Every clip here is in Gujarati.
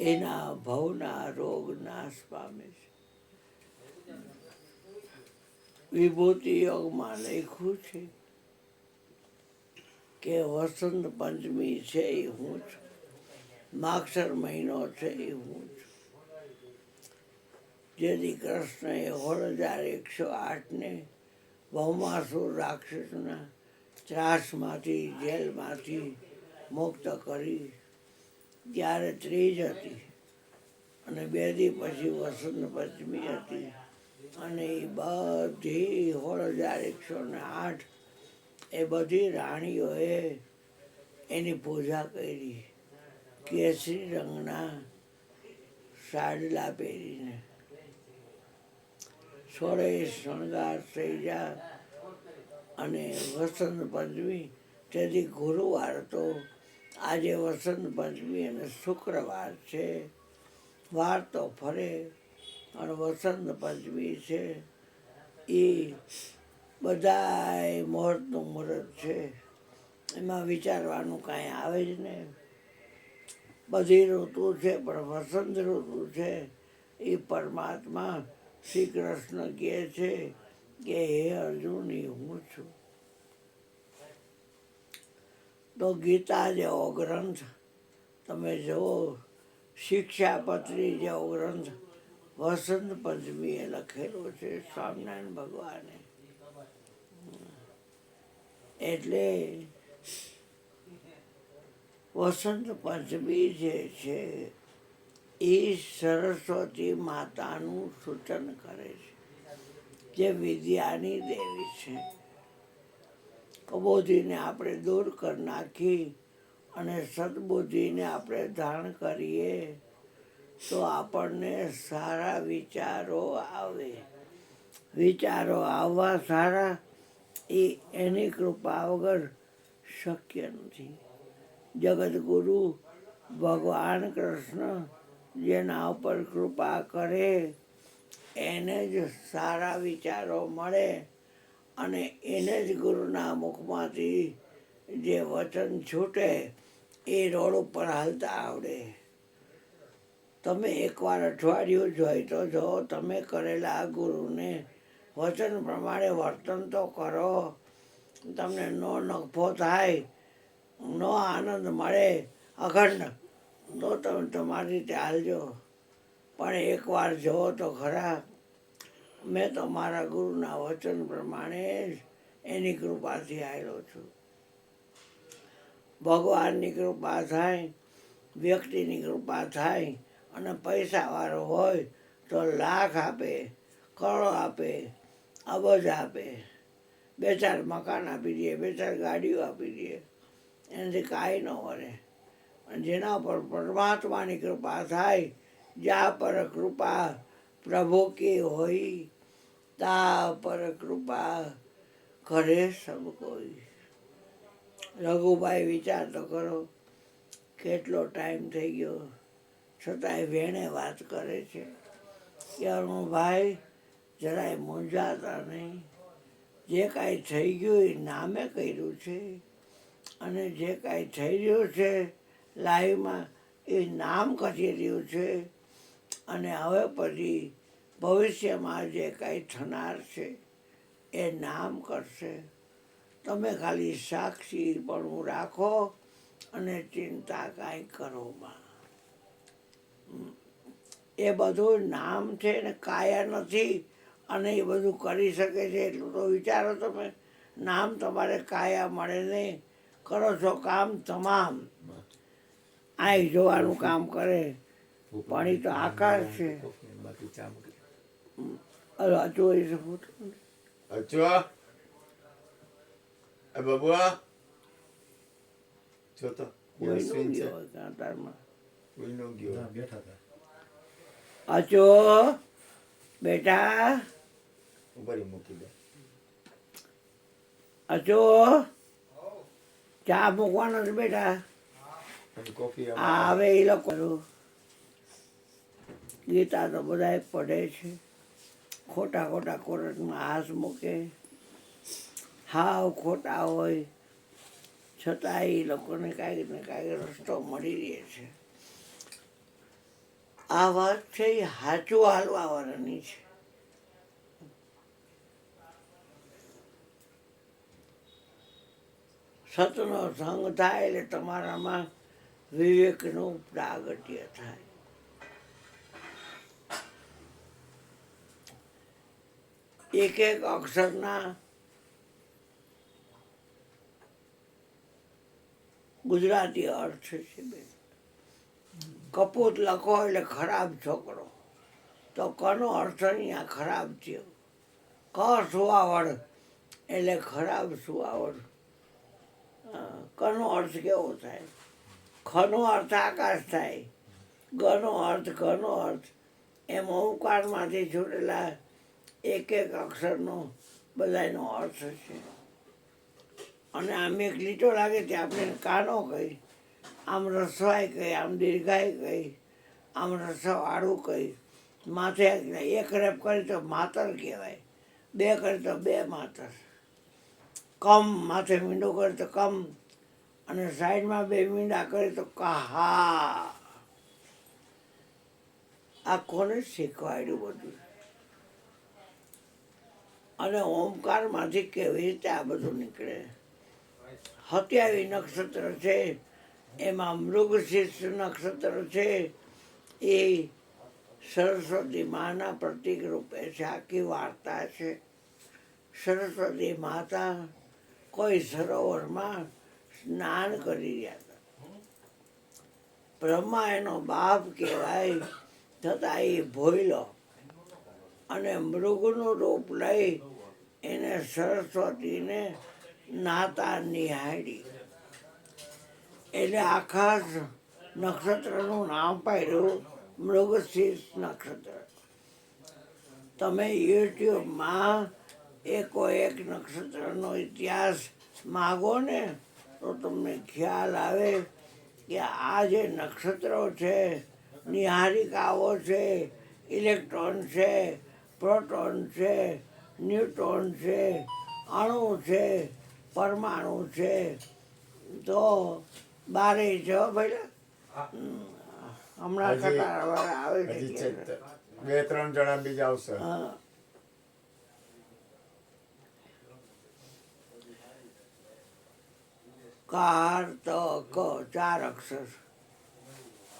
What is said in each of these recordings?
એના ભવના રોગ નાશ પામે છે. વિભૂતિ યોગમાં લખ્યું છે કે વસંત પંચમી છે એ હું છું, માગસર મહિનો છે એ હું છું. જેથી કૃષ્ણએ 16,108 ભૌમાસુર રાક્ષસના ત્રાસમાંથી જેલમાંથી મુક્ત કરી. ત્યારે ત્રીજ હતી અને 2 દી પછી વસંત પંચમી હતી અને એ બધી 16,108 એ બધી રાણીઓએ એની પૂજા કરી. કેસરી રંગના સાડલા પહેરીને 16 શણગાર થઈ જાય. અને વસંત પંચમી તેથી ગુરુવાર હતો. આજે વસંત પંચમી અને શુક્રવાર છે. વાર તો ફરે પણ વસંત પંચમી છે એ બધાય મુહૂર્તનું મુહૂર્ત છે. એમાં વિચારવાનું કાંઈ આવે જ ને. બધી ઋતુ છે પણ વસંત ઋતુ છે એ પરમાત્મા શ્રી કૃષ્ણ કહે છે કે હે અર્જુન એ હું છું. તો ગીતા જેવો ગ્રંથ તમે જુઓ, શિક્ષાપત્રી જેવો ગ્રંથ વસંત પંચમીએ લખેલો છે સ્વામિનારાયણ ભગવાને. એટલે વસંત પંચમી જે છે એ સરસ્વતી માતાનું સૂચન કરે છે, જે વિદ્યાની દેવી છે. કબોધીને આપણે દૂર કરી નાખી અને સદબુદ્ધિને આપણે ધારણ કરીએ તો આપણને સારા વિચારો આવે. વિચારો આવવા સારા એ એની કૃપા વગર શક્ય નથી. જગતગુરુ ભગવાન કૃષ્ણ જેના ઉપર કૃપા કરે એને જ સારા વિચારો મળે અને એને જ ગુરુના મુખમાંથી જે વચન છૂટે એ રોડ ઉપર હાલતા આવડે. તમે એકવાર અઠવાડિયું જોઈ તો જો, તમે કરેલા ગુરુને વચન પ્રમાણે વર્તન તો કરો. તમને નો નફો થાય, નો આનંદ મળે અખંડ, તો તમે તમારી રીતે હાલજો. પણ એકવાર જુઓ તો ખરા, મેં તો મારા ગુરુના વચન પ્રમાણે જ એની કૃપાથી આવેલો છું. ભગવાનની કૃપા થાય, વ્યક્તિની કૃપા થાય અને પૈસાવાળો હોય તો લાખ આપે, કરોડો આપે, અબજ આપે, 2-4 મકાન આપી દે, 2-4 ગાડીઓ આપી દે, એનાથી કાંઈ ન વળે. અને જેના પર પરમાત્માની કૃપા થાય, જ્યાં પર કૃપા પ્રભુ કી હોઈ તા પર કૃપા કરે સબ કોઈ. રઘુભાઈ વિચાર તો કરો, કેટલો ટાઈમ થઈ ગયો છતાંય વેણે વાત કરે છે કે અરુણભાઈ જરાય મૂંઝાતા નહીં. જે કાંઈ થઈ ગયું એ નામે કર્યું છે અને જે કાંઈ થઈ રહ્યું છે લાઈવમાં એ નામ કરી રહ્યું છે. અને હવે પછી ભવિષ્યમાં જે કાંઈ થનાર છે એ નામ કરશે. તમે ખાલી સાક્ષી પણ રાખો અને ચિંતા કાંઈ કરોમાં. એ બધું નામ છે ને કાયા નથી અને એ બધું કરી શકે છે એટલું તો વિચારો તમે. નામ તમારે કાયા મળે નહીં, કરો છો કામ તમામ. આંખ જોવાનું કામ કરે પણ એ તો આકાર છે. જોઈ શકું અચવા એ બબુઆ જોતો અચો બેટા, અચો ચા મૂકવાનો છે બેટા. હવે એ લોકો ગીતા તો બધા પડે છે, ખોટા ખોટા કોરટમાં હાથ મૂકે, હાવ ખોટા હોય છતાં એ લોકોને કાંઈક ને કાંઈક રસ્તો મળી રહે છે. આ વાત છે એ સાચું હાલવાવાળાની છે. સતનો સંગ થાય એટલે તમારામાં વિવેકનું પ્રાગટ્ય થાય. એક એક અક્ષરના ગુજરાતી અર્થ છે બેન. કપૂત લખો એટલે ખરાબ છોકરો, તો કનો અર્થ અહીંયા ખરાબ થયો. ક સુવાવડ એટલે ખરાબ સુવાવડ. કનો અર્થ કેવો થાય? ખનો અર્થ આકાશ થાય, ગનો અર્થ ઘનો અર્થ. એમ ઓંકારમાંથી છૂટેલા એક એક અક્ષરનો બધાનો અર્થ છે. અને આમ એક લીટો લાગે તે આપણે કાનો કહી, આમ રસવાય કહી, આમ દીર્ઘાય કહી, આમ રસવાળું કહી. માથે એક રેપ કરી તો માતર કહેવાય, બે કરી તો બે માતર. કમ માથે મીંડું કરે તો કમ, અને સાઈડમાં બે મીંડા કરે તો કહા. આ કોને શીખવાડ્યું બધું? અને ઓમકારમાંથી કેવી રીતે આ બધું નીકળે? 27 નક્ષત્ર છે, એમાં મૃગશીર્ષ નક્ષત્ર છે. એ સરસ્વતી માના પ્રતીક રૂપે છે. આખી વાર્તા છે. સરસ્વતી માતા કોઈ સરોવરમાં સ્નાન કરી રહ્યા હતા. બ્રહ્મા એનો બાપ કહેવાય, છતાં એ ભોયલો અને મૃગનું રૂપ લઈ એને સરસ્વતીને નાતા નિહાળી. એટલે આખા નક્ષત્રનું નામ પાડ્યું મૃગશીર્ષ નક્ષત્ર. તમે યુટ્યુબમાં એકો એક નક્ષત્રનો ઇતિહાસ માગો ને તો તમને ખ્યાલ આવે કે આ જે નક્ષત્રો છે, નિહારિકાઓ છે, ઇલેક્ટ્રોન છે, પ્રોટોન છે, ન્યુટ્રોન છે, અણુ છે, પરમાણુ છે, તો બારે છે ભાઈ. હમણાં કટાર આવે છે, 2-3 જણા બીજા આવશે. કાર્તક 4 અક્ષર,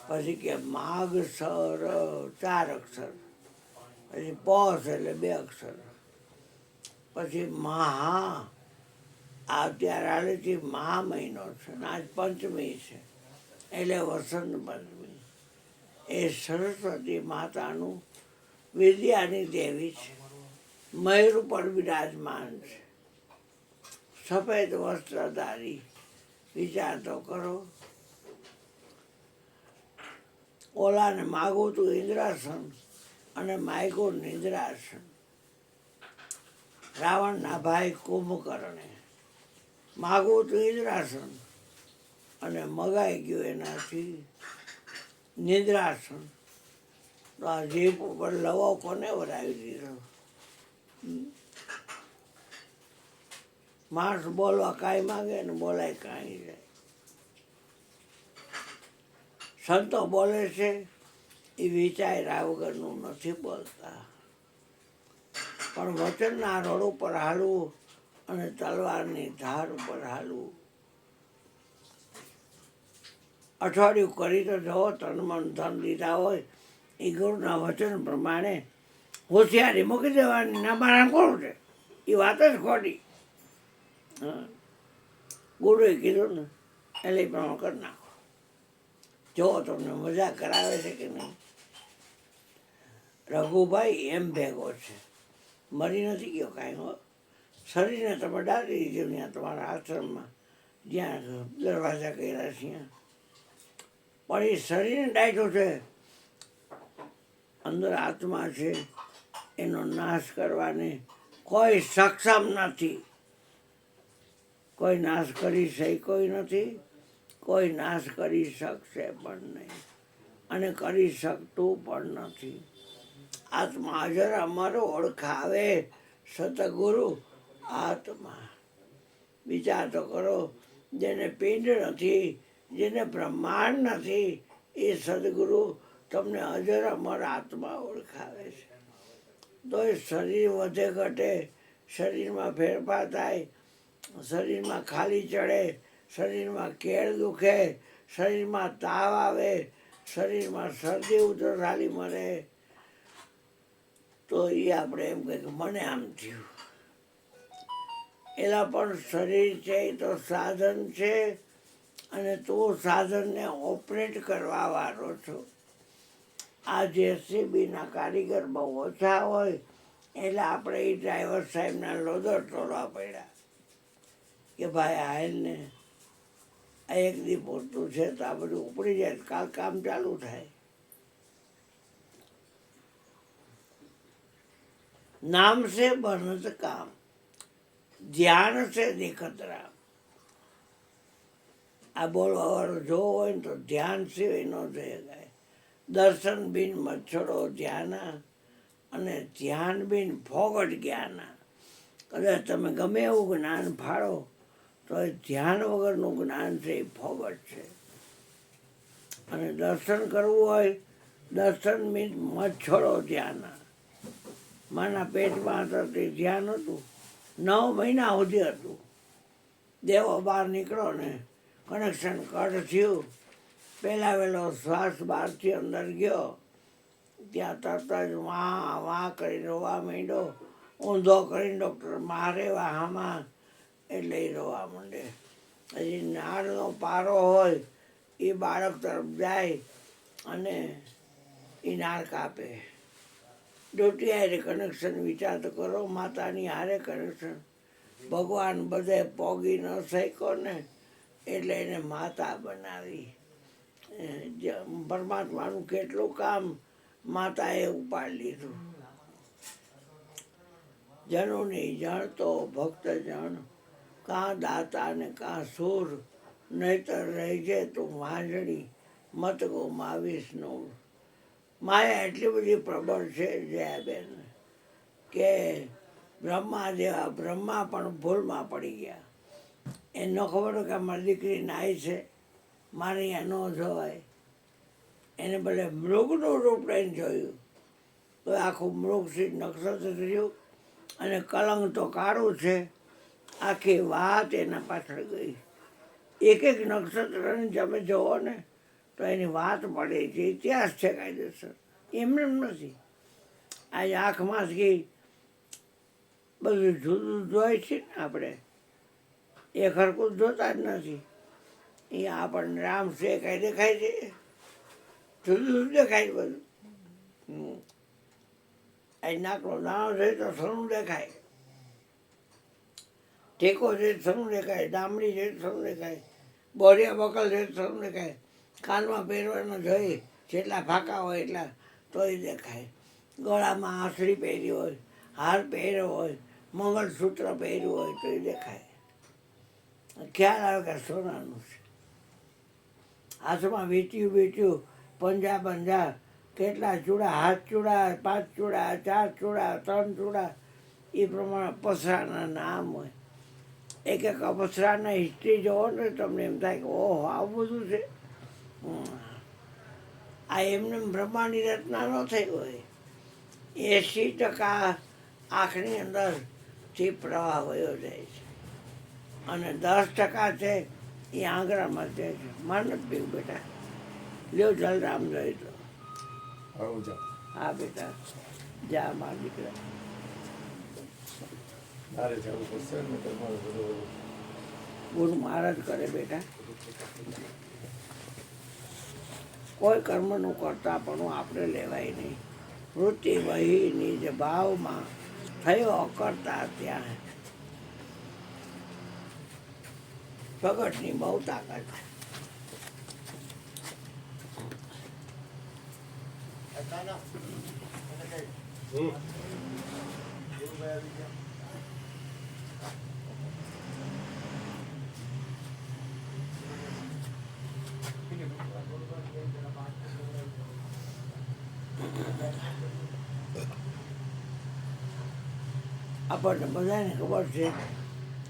પછી કે માગ સર 4 અક્ષર, પછી પોષ એટલે 2 અક્ષર, પછી મહા અત્યારે હાલેથી મહા મહિનો છે, આજ પંચમી છે એટલે વસંત પંચમી. એ સરસ્વતી માતાનું વિદ્યાની દેવી છે. મયુર ઉપર બિરાજમાન છે, સફેદ વસ્ત્રધારી. વિચાર તો કરો. ઓલાને માગું તું ઇન્દ્રાસન અને માગ્યું નિદ્રાસન. રાવણના ભાઈ કુંભકર્ણે માગવું તું ઇન્દ્રાસન અને મગાઈ ગયું એનાથી નિદ્રાસન. તો આ જીભ ઉપર લવો કોને વરાવી દીધો? માણસ બોલવા કાંઈ માગે ને બોલાય કાંઈ જાય. સંતો બોલે છે એ વિચાર્યા વગરનું નથી બોલતા. પણ વચનના રોડ ઉપર હાલવું અને તલવારની ધાર ઉપર હાલવું. અઠવાડિયું કરી તો જવો, તન મન ધન દીધા હોય એ ગુરુના વચન પ્રમાણે હોશિયારી મૂકી દેવાની. ના મારા કોણ છે એ વાત જ ખોટી. ગુરુએ કીધું ને એટલે એ પ્રમાણે કરી નાખો. જો તમને મજા કરાવે છે કે નહીં. રઘુભાઈ એમ ભેગો છે, મરી નથી ગયો કાંઈ. હો, શરીરને તમે ડાળી દીધું ત્યાં તમારા આશ્રમમાં જ્યાં દરવાજા કર્યા છે ત્યાં. પણ એ શરીરને ડાઢ્યું છે, અંદર આત્મા છે, એનો નાશ કરવાને કોઈ સક્ષમ નથી. કોઈ નાશ કરી શક્યો નથી, કોઈ નાશ કરી શકશે પણ નહીં, અને કરી શકતું પણ નથી. આત્મા હાજર અમર ઓળખાવે સતગુરુ આત્મા. વિચાર તો કરો, જેને પિંડ નથી, જેને બ્રહ્માંડ નથી, એ સદગુરુ તમને અજર અમર આત્મા ઓળખાવે છે. તો એ શરીર વધે ઘટે, શરીરમાં ફેરફાર થાય, શરીરમાં ખાલી ચડે, શરીરમાં કેળ દુખે, શરીરમાં તાવ આવે, શરીરમાં શરદી ઉધરસાલી મરે, તો એ આપણે એમ કહે કે મને આમ થયું. એલા પણ શરીર છે એ તો સાધન છે, અને તું સાધનને ઓપરેટ કરવા વાળો છો. આ જેસીબીના કારીગર બહુ ઓછા હોય એટલે આપણે એ ડ્રાઈવર સાહેબના લોદર તોડવા પડ્યા કે ભાઈ હાલ ને આ એક દી પૂરતું છે તો આ બધું ઉપડી જાય, કાલ કામ ચાલુ થાય. નામ સે બનત કામ, ધ્યાન સે દેખત રામ. આ બોલવા વાળો જો હોય ને તો ધ્યાન સિવાય ન થઈ જાય. દર્શન બિન મચ્છરો ધ્યાના, અને ધ્યાન બિન ફોગટ જ્ઞાના. કદાચ તમે ગમે એવું જ્ઞાન ફાળો તો એ ધ્યાન વગરનું જ્ઞાન છે એ ફોગટ છે. અને દર્શન કરવું હોય, દર્શન બિન મચ્છરો ધ્યાના. માના પેટમાં હતા તે ધ્યાન હતું, 9 મહિના સુધી હતું. દેવો બહાર નીકળો ને કનેક્શન કટ થયું, પહેલા વહેલો શ્વાસ બહારથી અંદર ગયો, ત્યાં તરત જ વાં કરીને રોવા માંડ્યો. ઊંધો કરીને ડૉક્ટર મારે વાહામાં એટલે એ રોવા માંડે. હજી નાળનો પારો હોય એ બાળક તરફ જાય અને એ નાળ કાપે. ડોટી હારે કનેક્શન વિચાર તો કરો, માતાની હારે કનેક્શન. ભગવાન બધે પોગી ન શક્યો ને એટલે એને માતા બનાવી. પરમાત્માનું કેટલું કામ માતાએ ઉપાડી લીધું. જનોની જાણતો ભક્ત જણ, કાં દાતા ને કાં સૂર, નહીતર રહેજે તું વાંજણી, મત ગુમાવીશ નૂર. માયા એટલી બધી પ્રબળ છે જયાબેન કે બ્રહ્મા જેવા બ્રહ્મા પણ ભૂલમાં પડી ગયા. એ ન ખબર કે મારી દીકરી નાય છે, મારે અહીંયા ન જોવાય. એને ભલે મૃગનું રૂપ લઈને જોયું તો આખું મૃગથી નક્ષત્ર થયું, અને કલંક તો કાળું છે. આખી વાત એના પાછળ ગઈ. એક એક નક્ષત્રને તમે જોવો ને તો એની વાત પડે છે, ઇતિહાસ છે કાયદેસર, એમને નથી. આજે આંખમાંથી બધું જુદું જોઈ છે ને આપણે, એ ખરખું જોતા જ નથી. એ આપણને રામ છે કાંઈ દેખાય છે, જુદું જુદું દેખાય બધું. આ નાકનો દાણો જોઈએ તો સણું દેખાય, ટેકો જોઈએ તો સણું દેખાય, ડામડી જોઈએ તો સણું દેખાય, બોરિયા બકલ જોઈએ તો સણું દેખાય, કાનમાં પહેરવાનો જોઈએ જેટલા ફાંકા હોય એટલા તોય દેખાય, ગળામાં આંસળી પહેરી હોય, હાર પહેર્યો હોય, મંગળસૂત્ર પહેર્યું હોય તોય દેખાય. ખ્યાલ આવે કે સોનાનું છે. હાથમાં વીંટ્યું પંજા પંજા, કેટલા ચૂડા, હાથ ચૂડા, 5 ચૂડા, 4 ચૂડા, 3 ચૂડા, એ પ્રમાણે પસરાના નામ હોય. એક એક પસરાના હિસ્ટ્રી જોવો ને તમને એમ થાય કે ઓહો આવું બધું છે. આ એમને બ્રહ્માંડની રચના ન થઈ હોય. 80% આંખની અંદરથી પ્રવાહ વયો જાય છે, અને 10% છે એ આંગળામાં જાય છે. માર નથી પીવું બેટા, લ્યો જલરામ જોઈ તો. હા બેટા, જા માર દીકરા. ગુરુ મહારાજ કરે બેટા. કોઈ કર્મનું કરતા પણ આપણે લેવાય નહીં. વૃત્તિ વહી નિજ ભાવમાં, થયો અકર્તા ત્યાં. પ્રગટની બહુ તાકાત છે. આપણને બધાને ખબર છે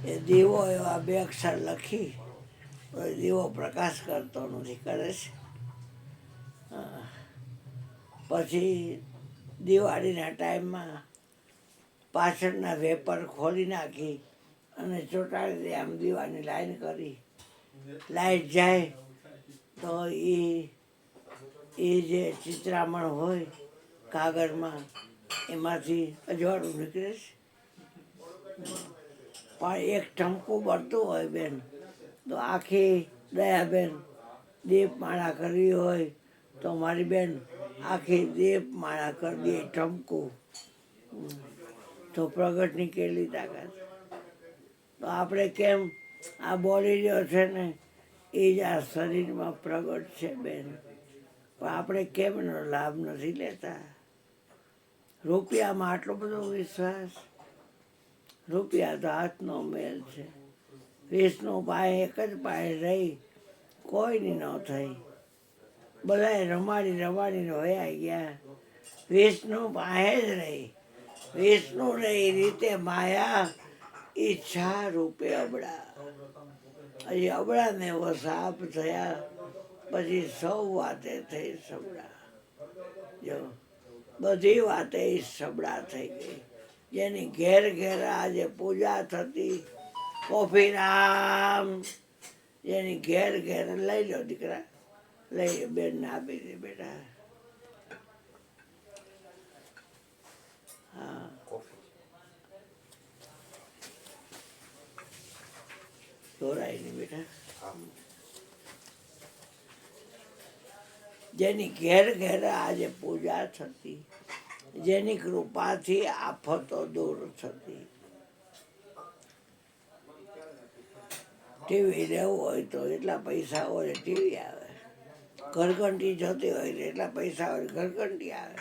એ દીવો એવા 2 અક્ષર લખી તો એ દીવો પ્રકાશ કરતો નથી, કરે છે. પછી દિવાળીના ટાઈમમાં પાછળના વેપર ખોલી નાખી અને ચોંટાડી દે, આમ દીવાની લાઈન કરી, લાઈટ જાય તો એ જે ચિત્રામણ હોય કાગળમાં એમાંથી અજવાળું નીકળે છે. પણ એક ઠમકું બળતું હોય બેન તો આખી દયાબેન દીપમાળા કરવી હોય તો મારી બેન આખી દીપમાળા કરી દે ઠમકું. તો પ્રગટની કેટલી તાકાત. તો આપણે કેમ આ બોડી જો છે ને એ જ આ શરીરમાં પ્રગટ છે બેન, પણ આપણે કેમ એનો લાભ નથી લેતા? રૂપિયામાં આટલો બધો વિશ્વાસ? રૂપિયા તો હાથનો મેલ છે. વિષ્ણુ પાસે એક જ પાસે રહી કોઈની ન થઈ, બધાએ રમાડીને વયા ગયા. વિષ્ણુ પાસે જ રહી. વિષ્ણુને એ રીતે માયા ઈચ્છા રૂપે અબળા. હજી અબળાને એવો સાપ થયા પછી સૌ વાતે થઈ સબળા. જો બધી વાતે સબળા થઈ ગઈ. જેની ઘેર ઘેર આજે પૂજા થતી, કોફીરામ જેની ઘેર ઘેર લઈ લો દીકરા, લઈ બેનને આપી દે બેટા. હા દોરાય નહીં બેટા. જેની ઘેર ઘેર આજે પૂજા થતી, જેની કૃપાથી આફતો દૂર થતી. ટીવી લેવું હોય તો એટલા પૈસા હોય ટીવી આવે, ઘરઘંટી જતી હોય તો એટલા પૈસા હોય ઘરઘંટી આવે,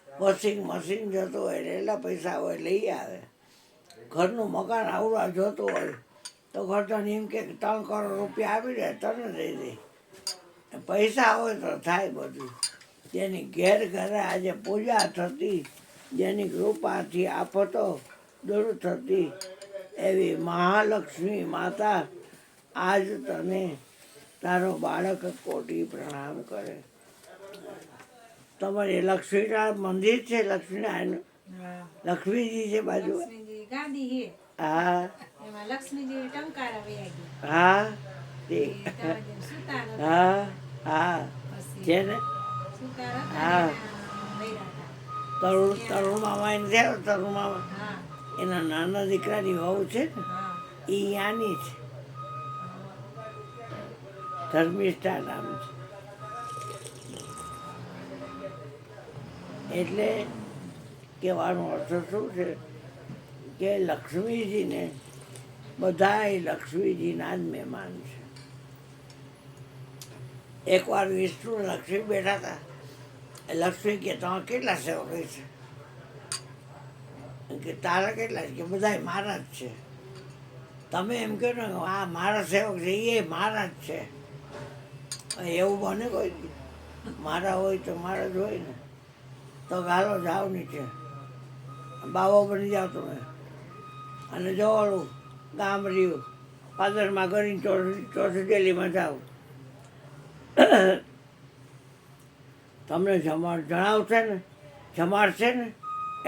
વોશિંગ મશીન જતું હોય તો એટલા પૈસા હોય લઈ આવે, ઘરનું મકાન આવડા જોતું હોય તો ઘરધણી એમ કે 3 કરોડ રૂપિયા આપી દે તને દઈ દે. પૈસા હોય તો થાય બધું. જેની ઘેર ઘરે આજે પૂજા થતી, જેની કૃપાથી આફતો દૂર થતી, એવી મહાલક્ષ્મી માતા આજ તને તારો બાળક કોટી પ્રણામ કરે. તમારે લક્ષ્મીનારાયણ મંદિર છે, લક્ષ્મીનારાયણ લક્ષ્મીજી છે બાજુ. હા હા હા હા છે ને. હા તરુણ મામા એને થયા, તરુણ મામા એના નાના દીકરાની વહુ છે ને એ યાની છે, ધર્મિષ્ઠા નામ છે. એટલે કહેવાનો અર્થ શું છે કે લક્ષ્મીજીને બધાય લક્ષ્મીજીના જ મહેમાન છે. એકવાર વિષ્ણુ લક્ષ્મી બેઠા હતા. લક્ષ્મી કે તમારે કેટલા સેવક છે? કે તારા કેટલા છે? કે બધા મારા જ છે. તમે એમ કહો ને આ મારા સેવક છે એ મારા જ છે, એવું બને કોઈ? મારા હોય તો મારા જ હોય ને. તો ગાલો જાઓ નીચે, બાવો બની જાઓ તમે, અને જોવાળું ગામ રહ્યું પાદરમાં કરીને ચોથી ડેલીમાં જાઓ. તમને જણાવશે ને, જમાડશે ને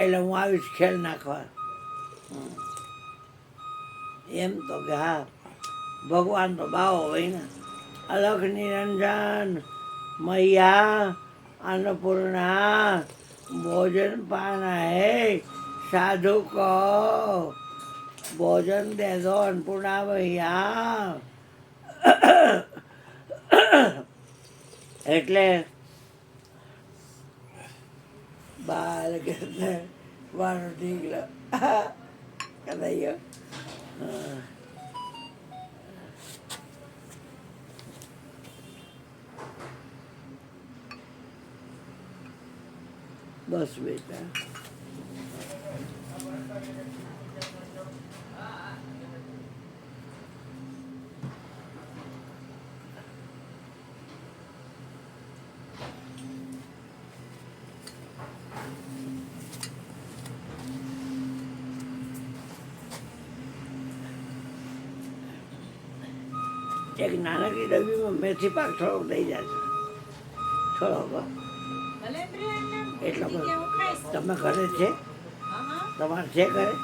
એટલે હું આવીશ ખેલ નાખવા. એમ તો કે હા ભગવાન તો બાવો હોય ને. અલખ નિરંજન મૈયા अन्नपूर्णा भोजन पाना है साधु को भोजन दे दो अन्नपूर्णा भैया. એટલે બાર કે વાનો ઢીકલો કદાયો. બસ બેટા એક નાનકડી ડબ્બીમાં મેથી પાક થોડોક દઈ જશે થોડોક. ભલે પ્રિયા એટલો એટલા બધો. હું ખાઈશ. તમે ઘરે છે હા હા તમારે છે ઘરે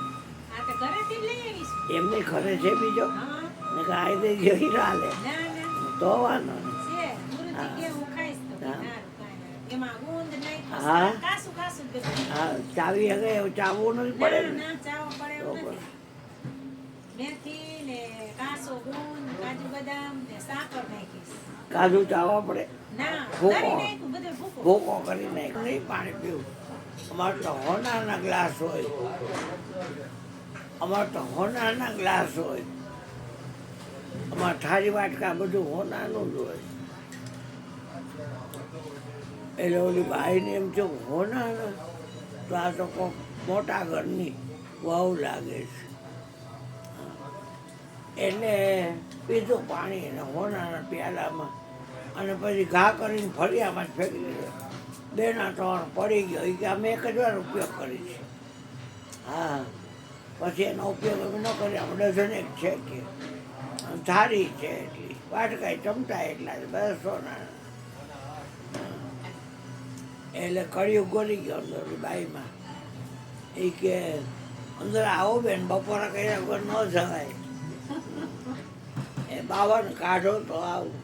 આ તો ઘરેથી જ લઈ આવીશું. એમની ઘરે છે બીજો હા ને કે આઈ દે જોઈ હાલે ના ના તો વાંધો નહીં. છે ગુરુજી કે હું ખાઈશ તો હા. સારું કાંઈ નહીં. એમાં ગુંદ નાખ્યું હા. છે. કાસું કાસું જ બધું. હા ચાવી હગે એવું ચાવવું નથી પડે ના ને ના ચાવો પડે તો એવું નથી. મેથી ને કાસો ગુંદ કાજુ બદામ ને સાકર નાખીશ. કાજુ ચાવવા પડે ના ભૂકો. કરી નાખ્યું બધું ભૂકો. ભૂકો કરી નાખ નહીં પાણી પીવું અમારે તો હોનારના ગ્લાસ હોય અમારે તો હોનારના ગ્લાસ હોય અમારે થાળી વાટકા બધું હોનાનું જ હોય એટલે ઓલી ભાઈને એમ થયું હોનાના તો આ તો કોક મોટા ઘરની વહુ લાગે છે એટલે પીધું પાણી ને હોનાના પ્યાલામાં અને પછી ઘા કરીને ફળિયામાં જ ફેંકી દીધો બેના ત્રણ પડી ગયો એ કે અમે એક જ વાર ઉપયોગ કરી છે હા પછી એનો ઉપયોગ અમે ન કરીએ આપણે ડઝન એક છે કે થાળી છે એટલી વાટકાય ચમચા એટલા છે બધા સોનાના એટલે કળિયુગ ગોળી ગયો અંદર ઓલી બાઈમાં એ કે અંદર આવો બેન બપોરે કર્યા વગર ન જવાય એ બાવાને કાઢો તો આવું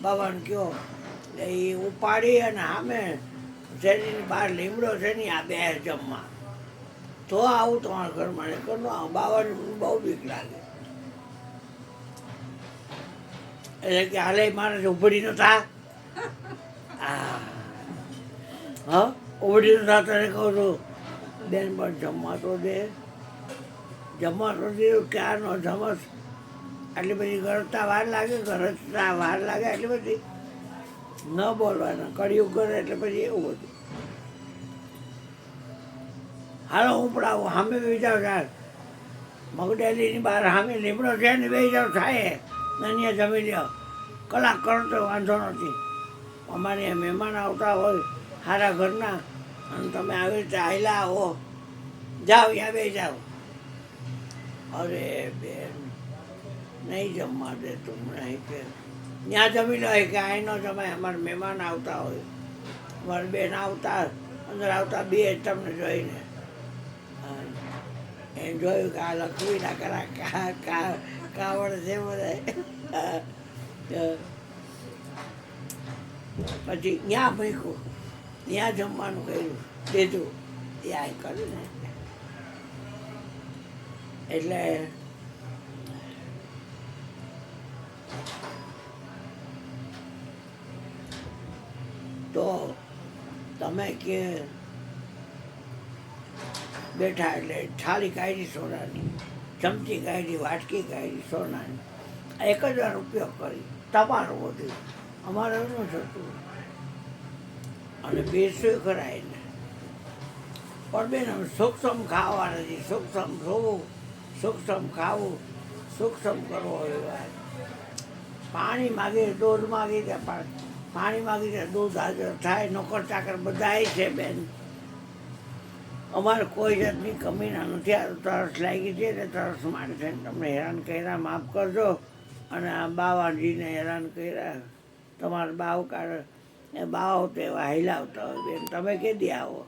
બાબાને કયો એ ઉપાડી અને સામે શેરીની બહાર લીમડો છે ને આ બે જમવા તો આવું તમારા ઘરમાં ને કર આવું બાબાને બહુ બીક લાગે એટલે કે હાલે મારે ઉભરી ન થા હા ઉભરી ન થા તને કહું છું બેન પણ જમવા તો દે જમવા તો દે ક્યાં નો જમસ આટલી બધી ગળતા વાર લાગે ગરજતા વાર લાગે એટલી બધી ન બોલવાના કળિયુગ કરે એટલે પછી એવું બધું હાલો હું પડાવું સામે બેસી જાવ યાર મગડેલીની બહાર સામે લીમડો છે ને બેસી જાવ થાય નાની જમી લ્યો કલાક કરો તો વાંધો નથી અમારે અહીંયા મહેમાન આવતા હોય સારા ઘરના અને તમે આવી રીતે આયલા આવો જાઓ યા બેસી જાઓ અરે બેન નહીં જમવા દે તું નહીં કે ત્યાં જમી લો કે અહીં ન જમાય અમારે મહેમાન આવતા હોય અમારે બેન આવતા અંદર આવતા બે તમને જોઈને એ જોયું કે આ લખવીના કરા કાવડ છે બધા પછી ત્યાં મૂક્યું ત્યાં જમવાનું કર્યું દીધું ત્યાં કર્યું ને એટલે તો તમે કે બેઠા એટલે થાળી કાઢી સોનાની ચમચી કાઢી વાટકી કાઢી સોનાની એક જ વાર ઉપયોગ કરી તમારું બધું અમારે ન થતું અને બેસ્યું કરાય ને પણ બેન અમે સૂક્ષ્મ ખાવા નથી સૂક્ષ્મ જોવું સૂક્ષ્મ ખાવું સૂક્ષ્મ કરવો એ વાત પાણી માગી દૂધ માગી દે પાણી માગી દે દૂધ હાજર થાય નોકર ચાકર બધાય છે બેન અમારે કોઈ જાતની કમીના નથી આ તરસ લાગી છે ને તરસ માટે થઈને તમને હેરાન કર્યા માફ કરજો અને આ બાવાજીને હેરાન કર્યા તમારા બાવ કાઢે એ બાવ તો એવા હિલાવતા હોય બેન તમે કેદી આવો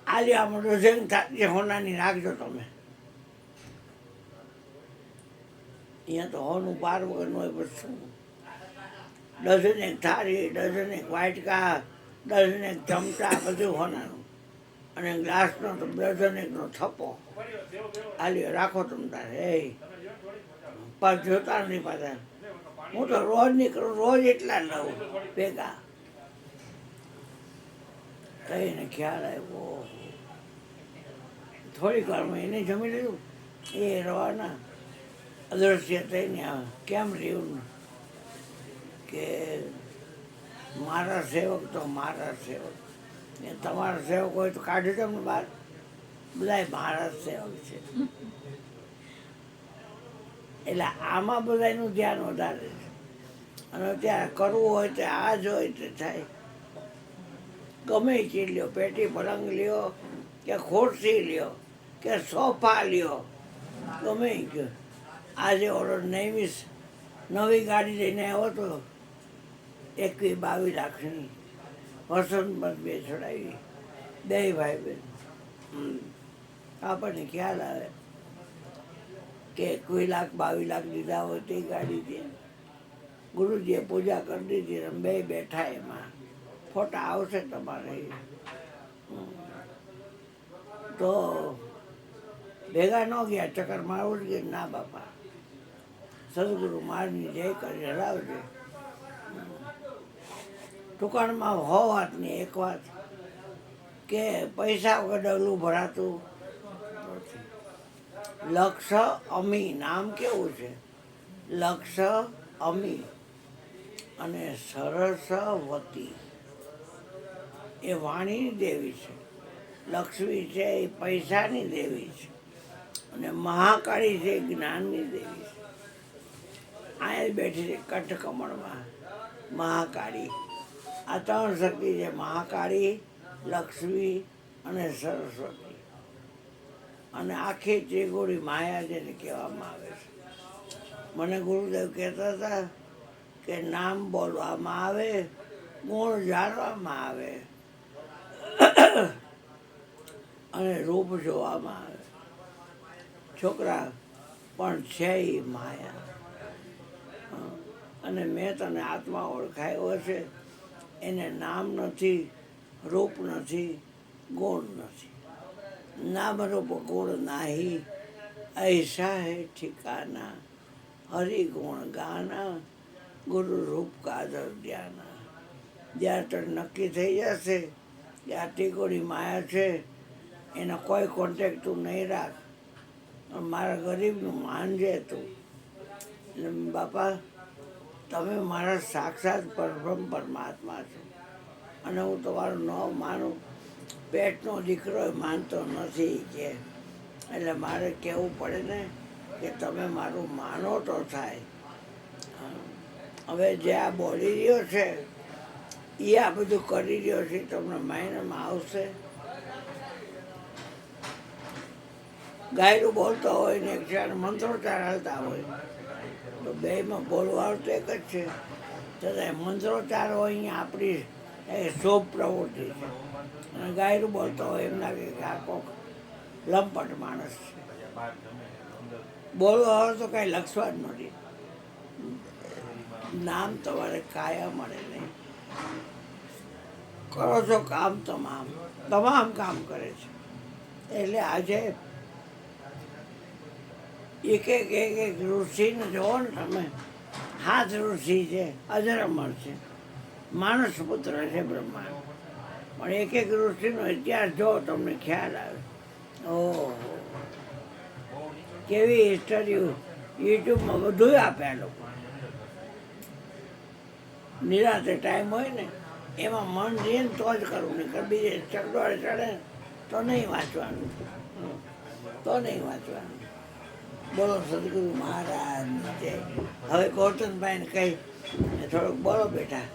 આલી આમાં ડઝન થાળી હોનાની રાખજો તમે અહીંયા તો હોનું પાર વગર હોય બધું ડઝન એક થાળી ડઝન એક વાટકા ડઝન એક ચમચા બધું હોનાનું અને ગ્લાસનો તો ડઝન એકનો થપ્પો આલ્યો રાખો તમે તારે એ પર જોતા નહીં પાછા હું તો રોજ નીકળું રોજ એટલા લઉં ભેગા કહીને ખ્યાલ આવ્યો થોડીક વારમાં એને જમી લીધું એ રવાના અદૃશ્ય થઈને કેમ રહ્યું કે મારા સેવક તો મારા સેવક એ તમારા સેવક હોય તો કાઢી તમને બહાર બધા મારા સેવક છે એટલે આમાં બધાનું ધ્યાન વધારે છે અને ત્યાં કરવું હોય તો આ જ હોય તે થાય ગમે ચીજ લ્યો પેટી પલંગ લ્યો કે ખુરશી લ્યો કે સોફા લ્યો ગમે ગયો આજે ઓલો નવી ગાડી લઈને આવ્યો હતો 21-22 લાખની વસંત પંચમી ચડાવી, બે ભાઈ બહેન. આપણને ખ્યાલ આવે કે 21-22 લાખ દીધા હોય તે ગાડી છે. ગુરુજીએ પૂજા કરી દીધી અને બે બેઠા એમાં. ફોટા આવશે તમારે. તો ભેગા ન ગયા, ચક્કર મારવું જ ના બાપા, સદગુરુ મારની જય કરી હરાવજે. ટુકડમાં હો વાતની એક વાત કે પૈસા વગર ડગલું ભરાતું નથી. લક્ષ અમી નામ કેવું છે? લક્ષ અમી અને સરસવતી એ વાણીની દેવી છે. લક્ષ્મી છે એ પૈસાની દેવી છે અને મહાકાળી છે એ જ્ઞાનની દેવી છે. અહીંયા બેઠી છે કઠકમળમાં મહાકાળી. આ ત્રણ શક્તિ છે: મહાકાળી, લક્ષ્મી અને સરસ્વતી. અને આખી ત્રિગુણી માયા જેને કહેવામાં આવે છે. મને ગુરુદેવ કહેતા હતા કે નામ બોલવામાં આવે, ગુણ જાણવામાં આવે અને રૂપ જોવામાં આવે. છોકરા પણ છે એ માયા. અને મેં તને આત્મા ઓળખાયો છે. એને નામ નથી, રૂપ નથી, ગુણ નથી. નામ રૂપ ગુણ નાહી, ऐसा है ठिकाना, હરિ ગુણ ગાના, ગુરુ રૂપ કાદર ધ્યાના. જ્યારે તને નક્કી થઈ જશે કે આ ટીકોડી માયા છે, એનો કોઈ કોન્ટેક્ટ તું નહીં રાખ. મારા ગરીબનું માનજે તું. એટલે બાપા, તમે મારા સાક્ષાત પરબ્રહ્મ પરમાત્મા છો અને હું તમારું ન માનું. પેટનો દીકરો માનતો નથી કે, એટલે મારે કહેવું પડે ને કે તમે મારું માનો તો થાય. હવે જે આ બોલી રહ્યો છે એ આ બધું કરી રહ્યો છે, તમને માઇન્ડમાં આવશે. ગાયરું બોલતો હોય ને એક મંત્રોચ્ચાર હાલતા હોય તો બેમાં બોલવાનું તો એક જ છે. છતાં મંત્રોચ્ચાર હોય અહીંયા આપણી શોભ પ્રવૃત્તિ છે અને ગાયરું બોલતો હોય એમ લાગે કે આ કોક લંપટ માણસ છે. બોલવા હોય તો કાંઈ લક્ષવા જ નથી. નામ તમારે કાયા મળે નહીં. કરો છો કામ તમામ કામ કરે છે. એટલે આજે એક ઋષિને જોવો ને તમે. 7 ઋષિ છે, અજરમર છે, માનસ પુત્ર છે બ્રહ્મા. પણ એક ઋષિનો ઇતિહાસ જો તમને ખ્યાલ આવે. ઓહો, કેવી હિસ્ટરી યુટ્યુબમાં બધું આપે આ લોકો. નિરાતે ટાઈમ હોય ને એમાં મન રહે ને તો જ કરવું, નહીં બીજે ચકડોળે ચડે તો નહીં વાંચવાનું, તો નહીં વાંચવાનું. બોલો સદગુરુ મહારાજ. હવે ગૌતમભાઈને કહી થોડુંક બોલો બેટા.